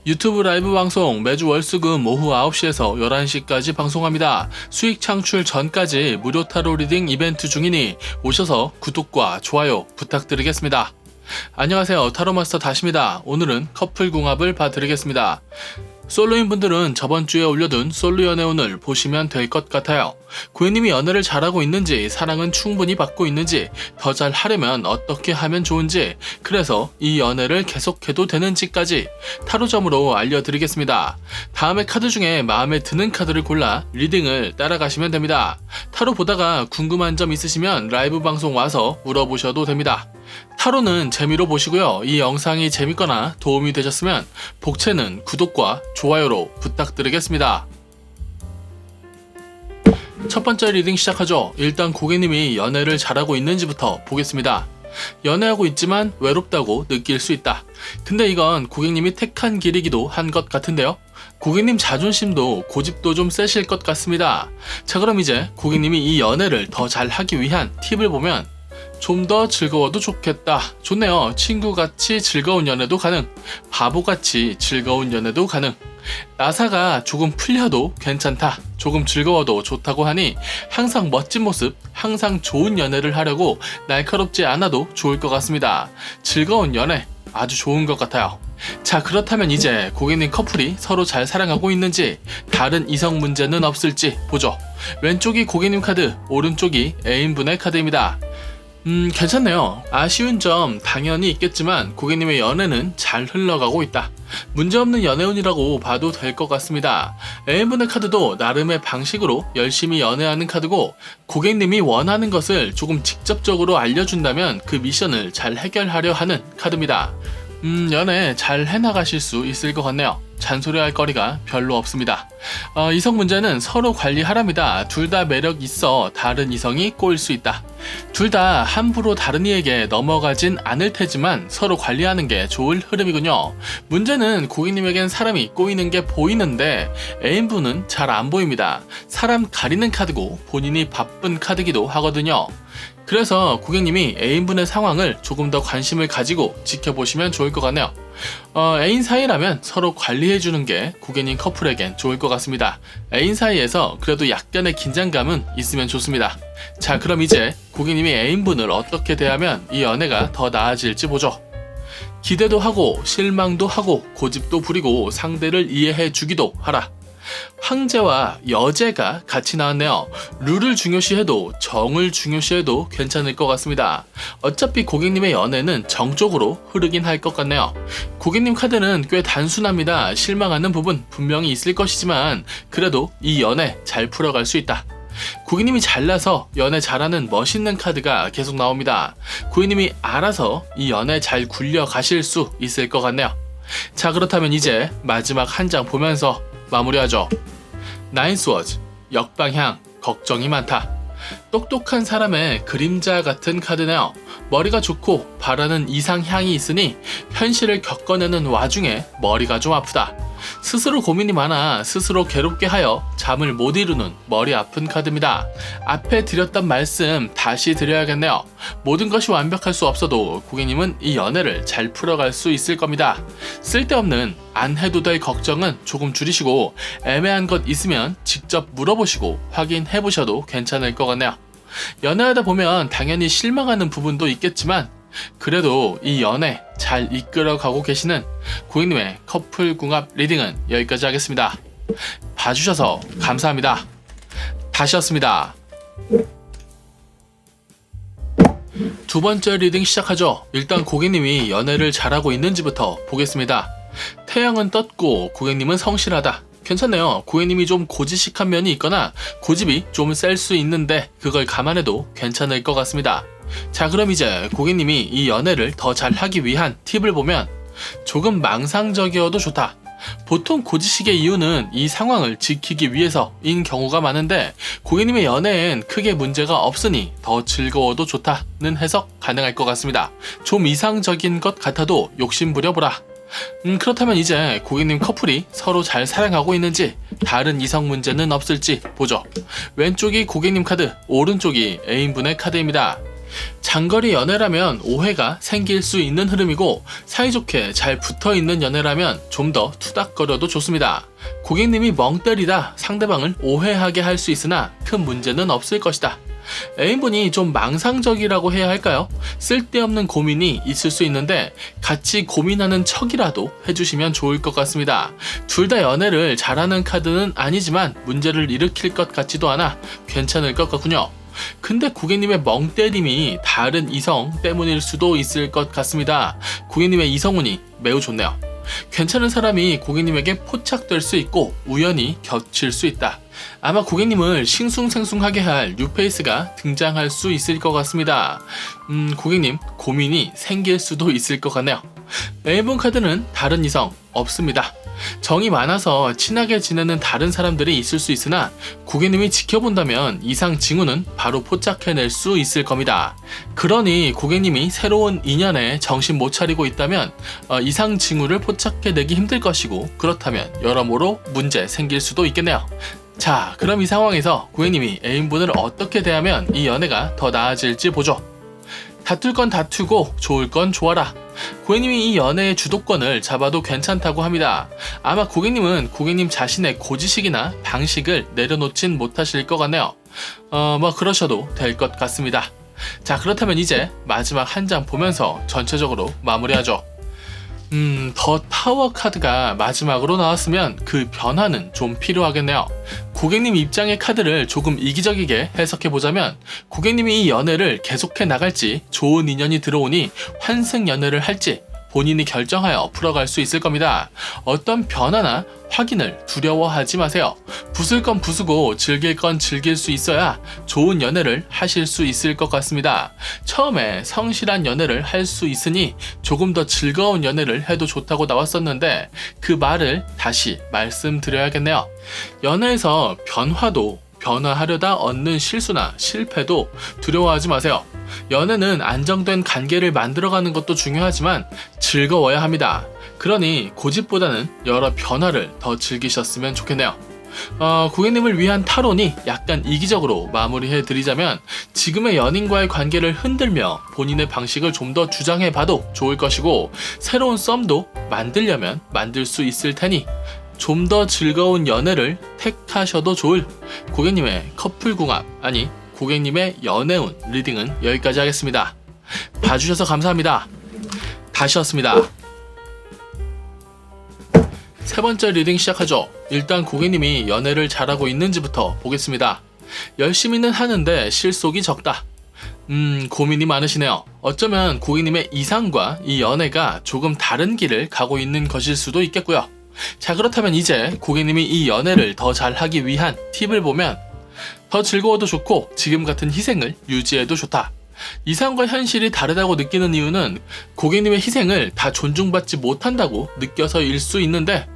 유튜브 라이브 방송 매주 월수금 오후 9시에서 11시까지 방송합니다. 수익 창출 전까지 무료 타로 리딩 이벤트 중이니 오셔서 구독과 좋아요 부탁드리겠습니다. 안녕하세요, 타로마스터 다시입니다. 오늘은 커플 궁합을 봐드리겠습니다. 솔로인 분들은 저번주에 올려둔 솔로 연애운을 보시면 될 것 같아요. 고객님이 연애를 잘하고 있는지, 사랑은 충분히 받고 있는지, 더 잘하려면 어떻게 하면 좋은지, 그래서 이 연애를 계속해도 되는지까지 타로점으로 알려드리겠습니다. 다음에 카드 중에 마음에 드는 카드를 골라 리딩을 따라가시면 됩니다. 타로 보다가 궁금한 점 있으시면 라이브 방송 와서 물어보셔도 됩니다. 타로는 재미로 보시고요. 이 영상이 재밌거나 도움이 되셨으면 복채는 구독과 좋아요로 부탁드리겠습니다. 첫 번째 리딩 시작하죠. 일단 고객님이 연애를 잘하고 있는지부터 보겠습니다. 연애하고 있지만 외롭다고 느낄 수 있다. 근데 이건 고객님이 택한 길이기도 한 것 같은데요. 고객님 자존심도 고집도 좀 세실 것 같습니다. 자, 그럼 이제 고객님이 이 연애를 더 잘하기 위한 팁을 보면 좀 더 즐거워도 좋겠다. 좋네요. 친구같이 즐거운 연애도 가능. 바보같이 즐거운 연애도 가능. 나사가 조금 풀려도 괜찮다. 조금 즐거워도 좋다고 하니 항상 멋진 모습, 항상 좋은 연애를 하려고 날카롭지 않아도 좋을 것 같습니다. 즐거운 연애 아주 좋은 것 같아요. 자, 그렇다면 이제 고객님 커플이 서로 잘 사랑하고 있는지, 다른 이성 문제는 없을지 보죠. 왼쪽이 고객님 카드, 오른쪽이 애인분의 카드입니다. 괜찮네요. 아쉬운 점 당연히 있겠지만 고객님의 연애는 잘 흘러가고 있다. 문제없는 연애운이라고 봐도 될 것 같습니다. 애인분의 카드도 나름의 방식으로 열심히 연애하는 카드고, 고객님이 원하는 것을 조금 직접적으로 알려준다면 그 미션을 잘 해결하려 하는 카드입니다. 연애 잘 해나가실 수 있을 것 같네요. 잔소리할 거리가 별로 없습니다. 이성 문제는 서로 관리하랍니다. 둘 다 매력 있어 다른 이성이 꼬일 수 있다. 둘 다 함부로 다른 이에게 넘어가진 않을 테지만 서로 관리하는 게 좋을 흐름이군요. 문제는 고객님에겐 사람이 꼬이는 게 보이는데 애인분은 잘 안 보입니다. 사람 가리는 카드고 본인이 바쁜 카드기도 하거든요. 그래서 고객님이 애인분의 상황을 조금 더 관심을 가지고 지켜보시면 좋을 것 같네요. 애인 사이라면 서로 관리해주는 게 고객님 커플에겐 좋을 것 같습니다. 애인 사이에서 그래도 약간의 긴장감은 있으면 좋습니다. 자, 그럼 이제 고객님이 애인분을 어떻게 대하면 이 연애가 더 나아질지 보죠. 기대도 하고 실망도 하고 고집도 부리고 상대를 이해해주기도 하라. 황제와 여제가 같이 나왔네요. 룰을 중요시해도 정을 중요시해도 괜찮을 것 같습니다. 어차피 고객님의 연애는 정적으로 흐르긴 할 것 같네요. 고객님 카드는 꽤 단순합니다. 실망하는 부분 분명히 있을 것이지만 그래도 이 연애 잘 풀어갈 수 있다. 고객님이 잘나서 연애 잘하는 멋있는 카드가 계속 나옵니다. 고객님이 알아서 이 연애 잘 굴려가실 수 있을 것 같네요. 자, 그렇다면 이제 마지막 한 장 보면서 마무리하죠. 나인 스워즈, 역방향, 걱정이 많다. 똑똑한 사람의 그림자 같은 카드네요. 머리가 좋고 바라는 이상향이 있으니 현실을 겪어내는 와중에 머리가 좀 아프다. 스스로 고민이 많아 스스로 괴롭게 하여 잠을 못 이루는 머리 아픈 카드입니다. 앞에 드렸던 말씀 다시 드려야겠네요. 모든 것이 완벽할 수 없어도 고객님은 이 연애를 잘 풀어갈 수 있을 겁니다. 쓸데없는 안 해도 될 걱정은 조금 줄이시고 애매한 것 있으면 직접 물어보시고 확인해 보셔도 괜찮을 것 같네요. 연애하다 보면 당연히 실망하는 부분도 있겠지만 그래도 이 연애 잘 이끌어가고 계시는 고객님의 커플 궁합 리딩은 여기까지 하겠습니다. 봐주셔서 감사합니다. 다시였습니다. 두 번째 리딩 시작하죠. 일단 고객님이 연애를 잘하고 있는지부터 보겠습니다. 태양은 떴고 고객님은 성실하다. 괜찮네요. 고객님이 좀 고지식한 면이 있거나 고집이 좀 셀 수 있는데 그걸 감안해도 괜찮을 것 같습니다. 자, 그럼 이제 고객님이 이 연애를 더 잘하기 위한 팁을 보면 조금 망상적이어도 좋다. 보통 고지식의 이유는 이 상황을 지키기 위해서인 경우가 많은데 고객님의 연애엔 크게 문제가 없으니 더 즐거워도 좋다는 해석 가능할 것 같습니다. 좀 이상적인 것 같아도 욕심 부려보라. 그렇다면 이제 고객님 커플이 서로 잘 사랑하고 있는지, 다른 이성 문제는 없을지 보죠. 왼쪽이 고객님 카드, 오른쪽이 애인분의 카드입니다. 장거리 연애라면 오해가 생길 수 있는 흐름이고 사이좋게 잘 붙어있는 연애라면 좀 더 투닥거려도 좋습니다. 고객님이 멍 때리다 상대방을 오해하게 할 수 있으나 큰 문제는 없을 것이다. 애인분이 좀 망상적이라고 해야 할까요? 쓸데없는 고민이 있을 수 있는데 같이 고민하는 척이라도 해주시면 좋을 것 같습니다. 둘 다 연애를 잘하는 카드는 아니지만 문제를 일으킬 것 같지도 않아 괜찮을 것 같군요. 근데 고객님의 멍 때림이 다른 이성 때문일 수도 있을 것 같습니다. 고객님의 이성운이 매우 좋네요. 괜찮은 사람이 고객님에게 포착될 수 있고 우연히 겹칠 수 있다. 아마 고객님을 싱숭생숭하게 할 뉴페이스가 등장할 수 있을 것 같습니다. 고객님 고민이 생길 수도 있을 것 같네요. A번 카드는 다른 이성 없습니다. 정이 많아서 친하게 지내는 다른 사람들이 있을 수 있으나 고객님이 지켜본다면 이상 징후는 바로 포착해낼 수 있을 겁니다. 그러니 고객님이 새로운 인연에 정신 못 차리고 있다면 이상 징후를 포착해내기 힘들 것이고 그렇다면 여러모로 문제 생길 수도 있겠네요. 자, 그럼 이 상황에서 고객님이 애인분을 어떻게 대하면 이 연애가 더 나아질지 보죠. 다툴 건 다투고 좋을 건 좋아라. 고객님이 이 연애의 주도권을 잡아도 괜찮다고 합니다. 아마 고객님은 고객님 자신의 고지식이나 방식을 내려놓진 못하실 것 같네요. 그러셔도 될 것 같습니다. 자, 그렇다면 이제 마지막 한 장 보면서 전체적으로 마무리하죠. 더 타워 카드가 마지막으로 나왔으면 그 변화는 좀 필요하겠네요. 고객님 입장의 카드를 조금 이기적이게 해석해보자면 고객님이 이 연애를 계속해 나갈지 좋은 인연이 들어오니 환승 연애를 할지 본인이 결정하여 풀어갈 수 있을 겁니다. 어떤 변화나 확인을 두려워하지 마세요. 부술 건 부수고 즐길 건 즐길 수 있어야 좋은 연애를 하실 수 있을 것 같습니다. 처음에 성실한 연애를 할 수 있으니 조금 더 즐거운 연애를 해도 좋다고 나왔었는데 그 말을 다시 말씀드려야겠네요. 연애에서 변화하려다 얻는 실수나 실패도 두려워하지 마세요. 연애는 안정된 관계를 만들어가는 것도 중요하지만 즐거워야 합니다. 그러니 고집보다는 여러 변화를 더 즐기셨으면 좋겠네요. 고객님을 위한 타론이 약간 이기적으로 마무리해드리자면 지금의 연인과의 관계를 흔들며 본인의 방식을 좀 더 주장해봐도 좋을 것이고 새로운 썸도 만들려면 만들 수 있을 테니 좀 더 즐거운 연애를 택하셔도 좋을 고객님의 커플궁합 아니 고객님의 연애운 리딩은 여기까지 하겠습니다. 봐주셔서 감사합니다. 다시였습니다. 세 번째 리딩 시작하죠. 일단 고객님이 연애를 잘하고 있는지부터 보겠습니다. 열심히는 하는데 실속이 적다. 고민이 많으시네요. 어쩌면 고객님의 이상과 이 연애가 조금 다른 길을 가고 있는 것일 수도 있겠고요. 자, 그렇다면 이제 고객님이 이 연애를 더 잘하기 위한 팁을 보면 더 즐거워도 좋고 지금 같은 희생을 유지해도 좋다. 이상과 현실이 다르다고 느끼는 이유는 고객님의 희생을 다 존중받지 못한다고 느껴서일 수 있는데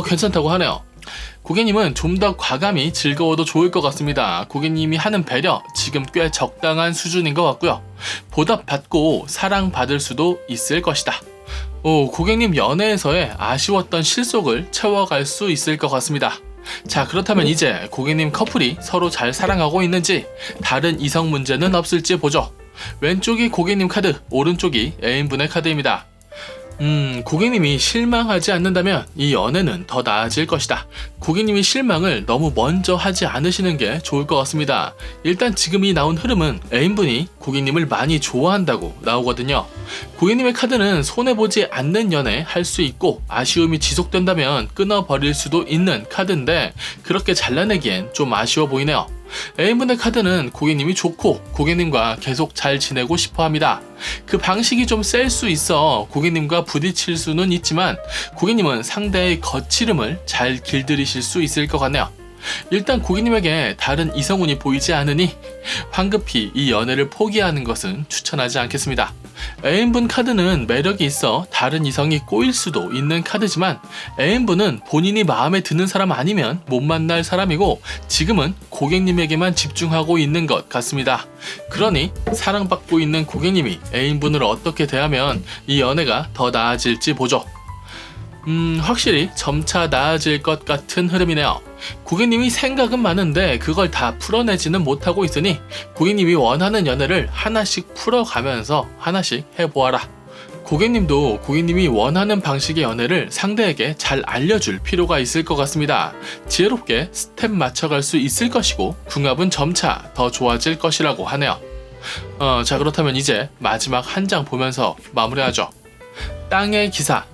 괜찮다고 하네요. 고객님은 좀 더 과감히 즐거워도 좋을 것 같습니다. 고객님이 하는 배려 지금 꽤 적당한 수준인 것 같고요. 보답받고 사랑받을 수도 있을 것이다. 고객님 연애에서의 아쉬웠던 실속을 채워갈 수 있을 것 같습니다. 자, 그렇다면 이제 고객님 커플이 서로 잘 사랑하고 있는지 다른 이성 문제는 없을지 보죠. 왼쪽이 고객님 카드, 오른쪽이 애인분의 카드입니다. 고객님이 실망하지 않는다면 이 연애는 더 나아질 것이다. 고객님이 실망을 너무 먼저 하지 않으시는 게 좋을 것 같습니다. 일단 지금 이 나온 흐름은 애인분이 고객님을 많이 좋아한다고 나오거든요. 고객님의 카드는 손해보지 않는 연애 할 수 있고 아쉬움이 지속된다면 끊어버릴 수도 있는 카드인데 그렇게 잘라내기엔 좀 아쉬워 보이네요. 애인분의 카드는 고객님이 좋고 고객님과 계속 잘 지내고 싶어 합니다. 그 방식이 좀 셀 수 있어 고객님과 부딪힐 수는 있지만 고객님은 상대의 거칠음을 잘 길들이실 수 있을 것 같네요. 일단 고객님에게 다른 이성운이 보이지 않으니 황급히 이 연애를 포기하는 것은 추천하지 않겠습니다. 애인분 카드는 매력이 있어 다른 이성이 꼬일 수도 있는 카드지만 애인분은 본인이 마음에 드는 사람 아니면 못 만날 사람이고 지금은 고객님에게만 집중하고 있는 것 같습니다. 그러니 사랑받고 있는 고객님이 애인분을 어떻게 대하면 이 연애가 더 나아질지 보죠. 확실히 점차 나아질 것 같은 흐름이네요. 고객님이 생각은 많은데 그걸 다 풀어내지는 못하고 있으니 고객님이 원하는 연애를 하나씩 풀어가면서 하나씩 해보아라. 고객님도 고객님이 원하는 방식의 연애를 상대에게 잘 알려줄 필요가 있을 것 같습니다. 지혜롭게 스텝 맞춰갈 수 있을 것이고 궁합은 점차 더 좋아질 것이라고 하네요. 자, 그렇다면 이제 마지막 한 장 보면서 마무리하죠. 땅의 기사.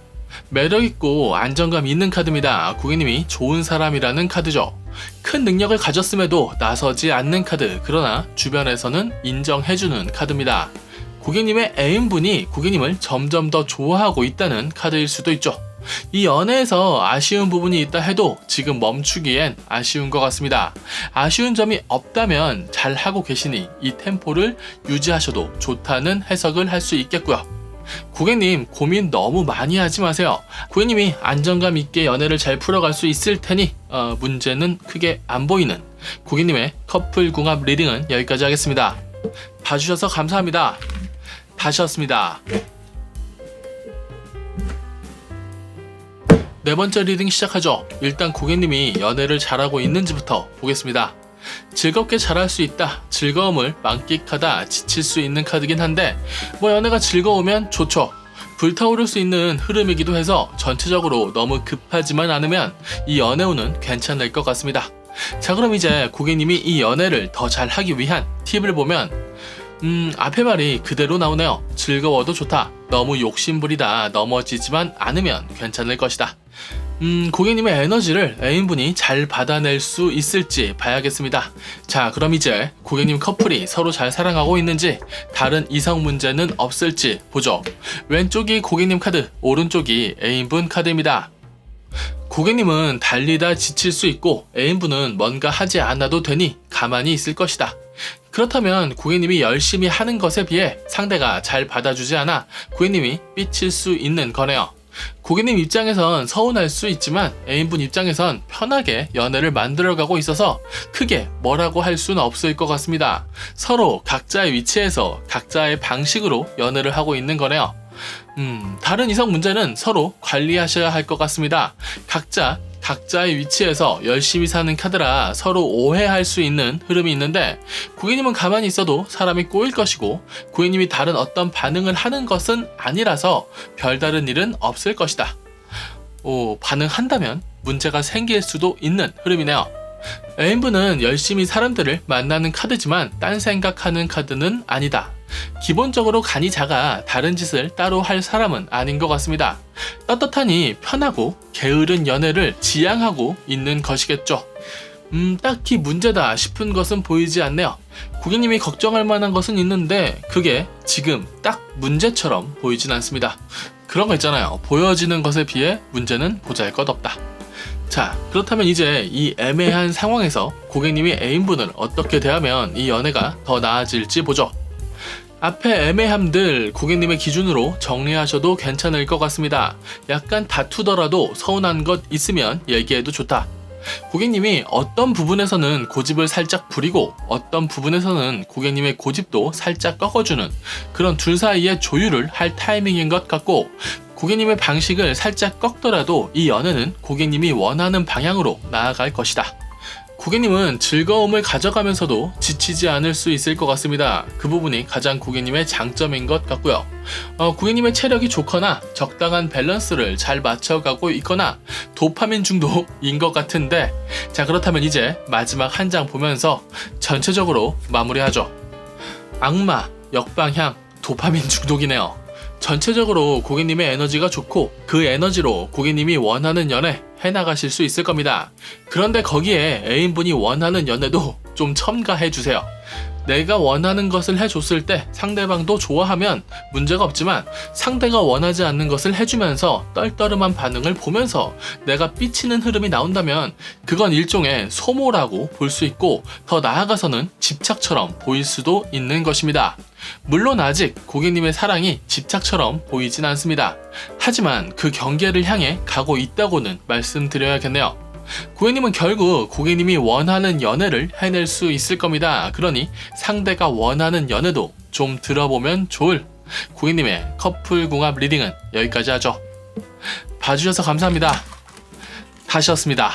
매력있고 안정감 있는 카드입니다. 고객님이 좋은 사람이라는 카드죠. 큰 능력을 가졌음에도 나서지 않는 카드, 그러나 주변에서는 인정해주는 카드입니다. 고객님의 애인분이 고객님을 점점 더 좋아하고 있다는 카드일 수도 있죠. 이 연애에서 아쉬운 부분이 있다 해도 지금 멈추기엔 아쉬운 것 같습니다. 아쉬운 점이 없다면 잘 하고 계시니 이 템포를 유지하셔도 좋다는 해석을 할 수 있겠고요. 고객님, 고민 너무 많이 하지 마세요. 고객님이 안정감 있게 연애를 잘 풀어갈 수 있을 테니 문제는 크게 안 보이는 고객님의 커플 궁합 리딩은 여기까지 하겠습니다. 봐주셔서 감사합니다. 다시였습니다. 네 번째 리딩 시작하죠. 일단 고객님이 연애를 잘하고 있는지부터 보겠습니다. 즐겁게 잘할 수 있다, 즐거움을 만끽하다, 지칠 수 있는 카드긴 한데 연애가 즐거우면 좋죠. 불타오를 수 있는 흐름이기도 해서 전체적으로 너무 급하지만 않으면 이 연애운은 괜찮을 것 같습니다. 자, 그럼 이제 고객님이 이 연애를 더 잘하기 위한 팁을 보면 앞에 말이 그대로 나오네요. 즐거워도 좋다, 너무 욕심부리다, 넘어지지만 않으면 괜찮을 것이다. 고객님의 에너지를 애인분이 잘 받아낼 수 있을지 봐야겠습니다. 자, 그럼 이제 고객님 커플이 서로 잘 사랑하고 있는지 다른 이성 문제는 없을지 보죠. 왼쪽이 고객님 카드, 오른쪽이 애인분 카드입니다. 고객님은 달리다 지칠 수 있고 애인분은 뭔가 하지 않아도 되니 가만히 있을 것이다. 그렇다면 고객님이 열심히 하는 것에 비해 상대가 잘 받아주지 않아 고객님이 삐칠 수 있는 거네요. 고객님 입장에선 서운할 수 있지만 애인분 입장에선 편하게 연애를 만들어가고 있어서 크게 뭐라고 할 수는 없을 것 같습니다. 서로 각자의 위치에서 각자의 방식으로 연애를 하고 있는 거네요. 다른 이성 문제는 서로 관리하셔야 할 것 같습니다. 각자의 위치에서 열심히 사는 카드라 서로 오해할 수 있는 흐름이 있는데 고객님은 가만히 있어도 사람이 꼬일 것이고 고객님이 다른 어떤 반응을 하는 것은 아니라서 별다른 일은 없을 것이다. 반응한다면 문제가 생길 수도 있는 흐름이네요. 애인분은 열심히 사람들을 만나는 카드지만 딴 생각하는 카드는 아니다. 기본적으로 간이 작아 다른 짓을 따로 할 사람은 아닌 것 같습니다. 떳떳하니 편하고 게으른 연애를 지향하고 있는 것이겠죠. 딱히 문제다 싶은 것은 보이지 않네요. 고객님이 걱정할 만한 것은 있는데 그게 지금 딱 문제처럼 보이진 않습니다. 그런 거 있잖아요. 보여지는 것에 비해 문제는 보잘것없다. 자, 그렇다면 이제 이 애매한 상황에서 고객님이 애인분을 어떻게 대하면 이 연애가 더 나아질지 보죠. 앞에 애매함들 고객님의 기준으로 정리하셔도 괜찮을 것 같습니다. 약간 다투더라도 서운한 것 있으면 얘기해도 좋다. 고객님이 어떤 부분에서는 고집을 살짝 부리고 어떤 부분에서는 고객님의 고집도 살짝 꺾어주는 그런 둘 사이의 조율을 할 타이밍인 것 같고 고객님의 방식을 살짝 꺾더라도 이 연애는 고객님이 원하는 방향으로 나아갈 것이다. 고객님은 즐거움을 가져가면서도 지치지 않을 수 있을 것 같습니다. 그 부분이 가장 고객님의 장점인 것 같고요. 고객님의 체력이 좋거나 적당한 밸런스를 잘 맞춰가고 있거나 도파민 중독인 것 같은데 자, 그렇다면 이제 마지막 한 장 보면서 전체적으로 마무리하죠. 악마, 역방향, 도파민 중독이네요. 전체적으로 고객님의 에너지가 좋고 그 에너지로 고객님이 원하는 연애 해나가실 수 있을 겁니다. 그런데 거기에 애인분이 원하는 연애도 좀 첨가해주세요. 내가 원하는 것을 해줬을 때 상대방도 좋아하면 문제가 없지만 상대가 원하지 않는 것을 해주면서 떨떠름한 반응을 보면서 내가 삐치는 흐름이 나온다면 그건 일종의 소모라고 볼 수 있고 더 나아가서는 집착처럼 보일 수도 있는 것입니다. 물론 아직 고객님의 사랑이 집착처럼 보이진 않습니다. 하지만 그 경계를 향해 가고 있다고는 말씀드려야겠네요. 고객님은 결국 고객님이 원하는 연애를 해낼 수 있을 겁니다. 그러니 상대가 원하는 연애도 좀 들어보면 좋을 고객님의 커플 궁합 리딩은 여기까지 하죠. 봐주셔서 감사합니다. 다시였습니다.